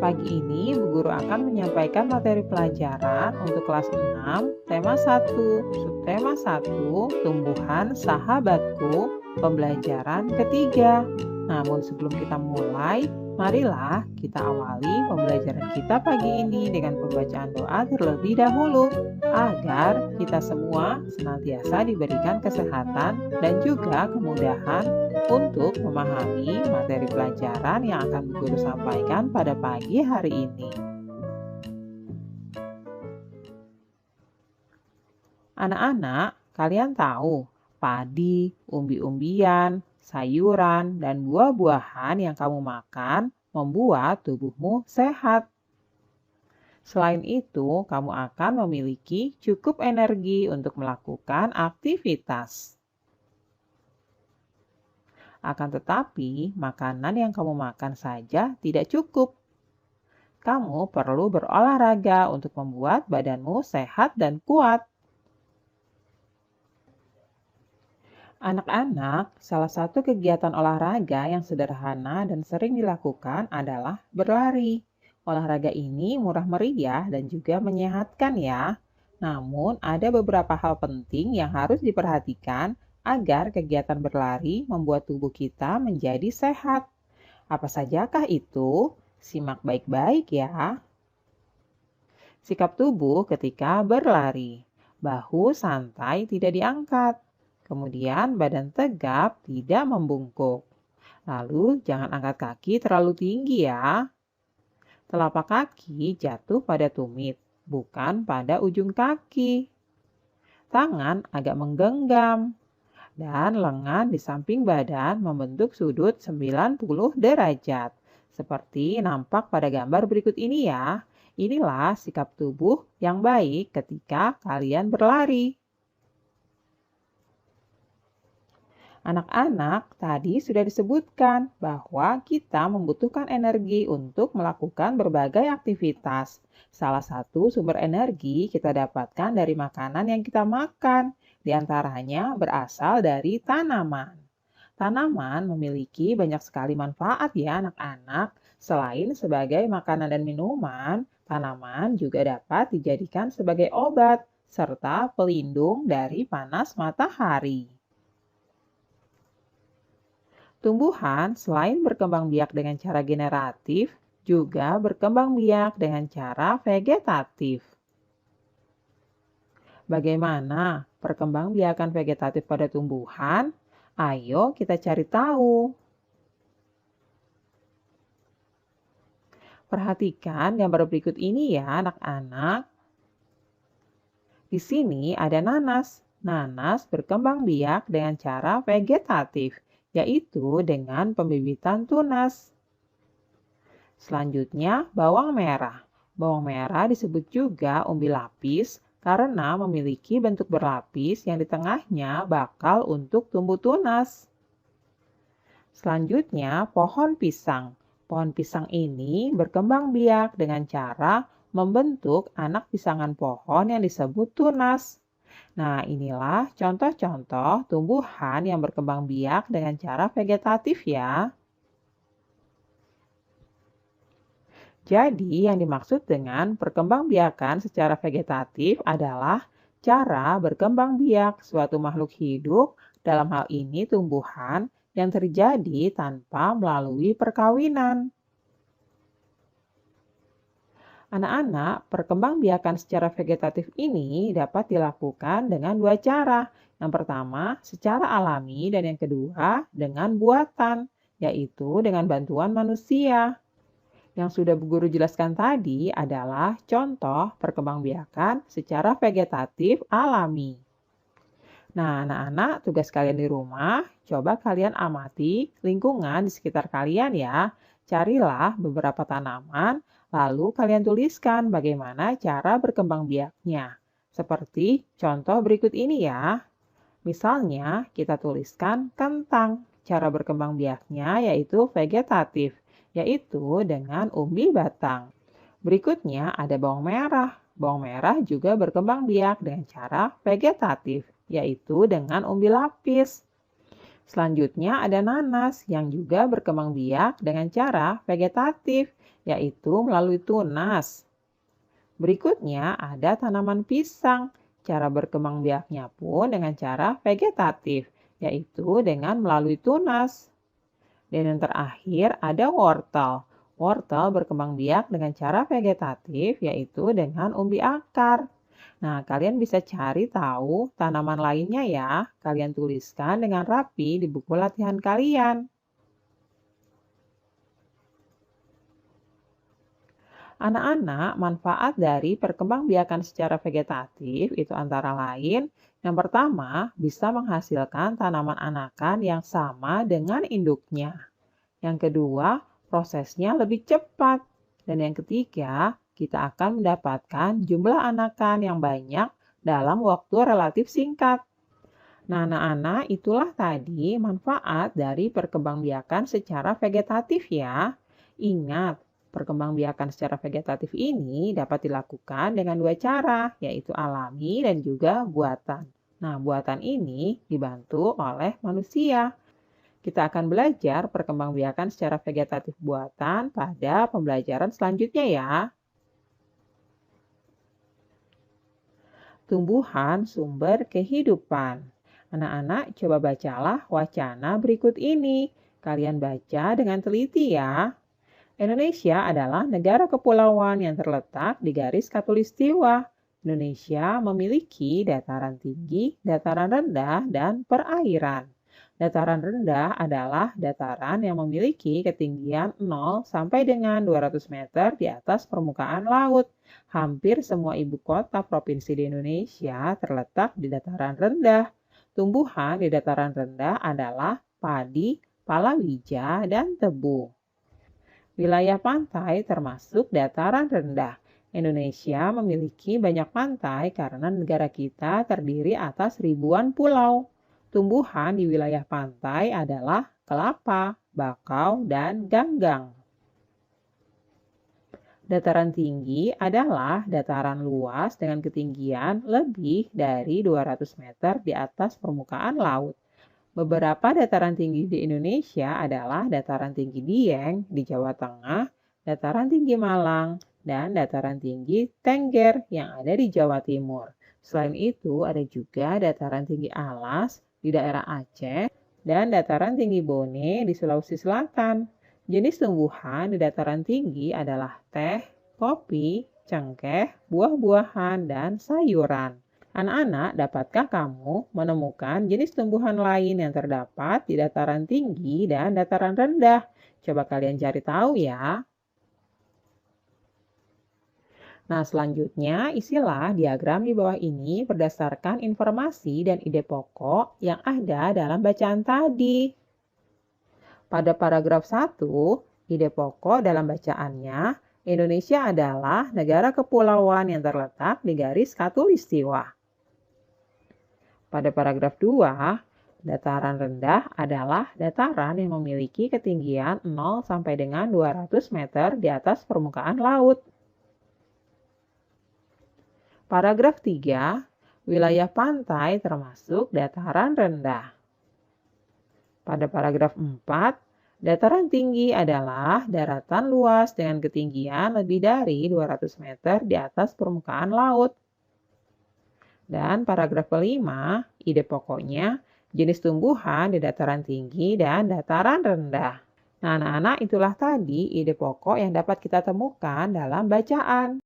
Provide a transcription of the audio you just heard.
Pagi ini, Bu Guru akan menyampaikan materi pelajaran untuk kelas 6, tema 1, subtema 1, tumbuhan sahabatku, pembelajaran ketiga. Namun sebelum kita mulai, marilah kita awali pembelajaran kita pagi ini dengan pembacaan doa terlebih dahulu, agar kita semua senantiasa diberikan kesehatan dan juga kemudahan untuk memahami materi pelajaran yang akan Bu Guru sampaikan pada pagi hari ini. Anak-anak, kalian tahu padi, umbi-umbian, sayuran, dan buah-buahan yang kamu makan membuat tubuhmu sehat. Selain itu, kamu akan memiliki cukup energi untuk melakukan aktivitas. Akan tetapi, makanan yang kamu makan saja tidak cukup. Kamu perlu berolahraga untuk membuat badanmu sehat dan kuat. Anak-anak, salah satu kegiatan olahraga yang sederhana dan sering dilakukan adalah berlari. Olahraga ini murah meriah dan juga menyehatkan ya. Namun, ada beberapa hal penting yang harus diperhatikan agar kegiatan berlari membuat tubuh kita menjadi sehat. Apa sajakah itu? Simak baik-baik ya. Sikap tubuh ketika berlari. Bahu santai tidak diangkat. Kemudian badan tegap tidak membungkuk. Lalu jangan angkat kaki terlalu tinggi ya. Telapak kaki jatuh pada tumit, bukan pada ujung kaki. Tangan agak menggenggam. Dan lengan di samping badan membentuk sudut 90 derajat. Seperti nampak pada gambar berikut ini ya. Inilah sikap tubuh yang baik ketika kalian berlari. Anak-anak, tadi sudah disebutkan bahwa kita membutuhkan energi untuk melakukan berbagai aktivitas. Salah satu sumber energi kita dapatkan dari makanan yang kita makan, di antaranya berasal dari tanaman. Tanaman memiliki banyak sekali manfaat ya anak-anak. Selain sebagai makanan dan minuman, tanaman juga dapat dijadikan sebagai obat serta pelindung dari panas matahari. Tumbuhan selain berkembang biak dengan cara generatif, juga berkembang biak dengan cara vegetatif. Bagaimana perkembangbiakan vegetatif pada tumbuhan? Ayo kita cari tahu. Perhatikan gambar berikut ini ya anak-anak. Di sini ada nanas. Nanas berkembang biak dengan cara vegetatif, yaitu dengan pembibitan tunas. Selanjutnya, bawang merah. Bawang merah disebut juga umbi lapis karena memiliki bentuk berlapis yang di tengahnya bakal untuk tumbuh tunas. Selanjutnya, pohon pisang. Pohon pisang ini berkembang biak dengan cara membentuk anak pisangan pohon yang disebut tunas. Nah, inilah contoh-contoh tumbuhan yang berkembang biak dengan cara vegetatif ya. Jadi, yang dimaksud dengan perkembangbiakan secara vegetatif adalah cara berkembang biak suatu makhluk hidup, dalam hal ini tumbuhan, yang terjadi tanpa melalui perkawinan. Anak-anak, perkembangbiakan secara vegetatif ini dapat dilakukan dengan dua cara. Yang pertama, secara alami dan yang kedua, dengan buatan, yaitu dengan bantuan manusia. Yang sudah Bu Guru jelaskan tadi adalah contoh perkembangbiakan secara vegetatif alami. Nah, anak-anak, tugas kalian di rumah, coba kalian amati lingkungan di sekitar kalian ya. Carilah beberapa tanaman, lalu kalian tuliskan bagaimana cara berkembang biaknya. Seperti contoh berikut ini ya. Misalnya, kita tuliskan kentang. Cara berkembang biaknya yaitu vegetatif, yaitu dengan umbi batang. Berikutnya ada bawang merah. Bawang merah juga berkembang biak dengan cara vegetatif, yaitu dengan umbi lapis. Selanjutnya ada nanas yang juga berkembang biak dengan cara vegetatif, yaitu melalui tunas. Berikutnya ada tanaman pisang. Cara berkembang biaknya pun dengan cara vegetatif, yaitu dengan melalui tunas. Dan yang terakhir ada wortel. Wortel berkembang biak dengan cara vegetatif, yaitu dengan umbi akar. Nah, kalian bisa cari tahu tanaman lainnya ya. Kalian tuliskan dengan rapi di buku latihan kalian. Anak-anak, manfaat dari perkembangbiakan secara vegetatif itu antara lain, yang pertama, bisa menghasilkan tanaman anakan yang sama dengan induknya. Yang kedua, prosesnya lebih cepat. Dan yang ketiga, kita akan mendapatkan jumlah anakan yang banyak dalam waktu relatif singkat. Nah, anak-anak, itulah tadi manfaat dari perkembangbiakan secara vegetatif ya. Ingat, perkembangbiakan secara vegetatif ini dapat dilakukan dengan dua cara, yaitu alami dan juga buatan. Nah, buatan ini dibantu oleh manusia. Kita akan belajar perkembangbiakan secara vegetatif buatan pada pembelajaran selanjutnya ya. Tumbuhan sumber kehidupan. Anak-anak, coba bacalah wacana berikut ini. Kalian baca dengan teliti ya. Indonesia adalah negara kepulauan yang terletak di garis khatulistiwa. Indonesia memiliki dataran tinggi, dataran rendah, dan perairan. Dataran rendah adalah dataran yang memiliki ketinggian 0 sampai dengan 200 meter di atas permukaan laut. Hampir semua ibu kota provinsi di Indonesia terletak di dataran rendah. Tumbuhan di dataran rendah adalah padi, palawija, dan tebu. Wilayah pantai termasuk dataran rendah. Indonesia memiliki banyak pantai karena negara kita terdiri atas ribuan pulau. Tumbuhan di wilayah pantai adalah kelapa, bakau, dan ganggang. Dataran tinggi adalah dataran luas dengan ketinggian lebih dari 200 meter di atas permukaan laut. Beberapa dataran tinggi di Indonesia adalah dataran tinggi Dieng di Jawa Tengah, dataran tinggi Malang, dan dataran tinggi Tengger yang ada di Jawa Timur. Selain itu, ada juga dataran tinggi Alas di daerah Aceh dan dataran tinggi Bone di Sulawesi Selatan. Jenis tumbuhan di dataran tinggi adalah teh, kopi, cengkeh, buah-buahan, dan sayuran. Anak-anak, dapatkah kamu menemukan jenis tumbuhan lain yang terdapat di dataran tinggi dan dataran rendah? Coba kalian cari tahu ya. Nah, selanjutnya isilah diagram di bawah ini berdasarkan informasi dan ide pokok yang ada dalam bacaan tadi. Pada paragraf 1, ide pokok dalam bacaannya, Indonesia adalah negara kepulauan yang terletak di garis khatulistiwa. Pada paragraf 2, dataran rendah adalah dataran yang memiliki ketinggian 0 sampai dengan 200 meter di atas permukaan laut. Paragraf 3, wilayah pantai termasuk dataran rendah. Pada paragraf 4, dataran tinggi adalah daratan luas dengan ketinggian lebih dari 200 meter di atas permukaan laut. Dan paragraf kelima, ide pokoknya, jenis tumbuhan di dataran tinggi dan dataran rendah. Nah, anak-anak, itulah tadi ide pokok yang dapat kita temukan dalam bacaan.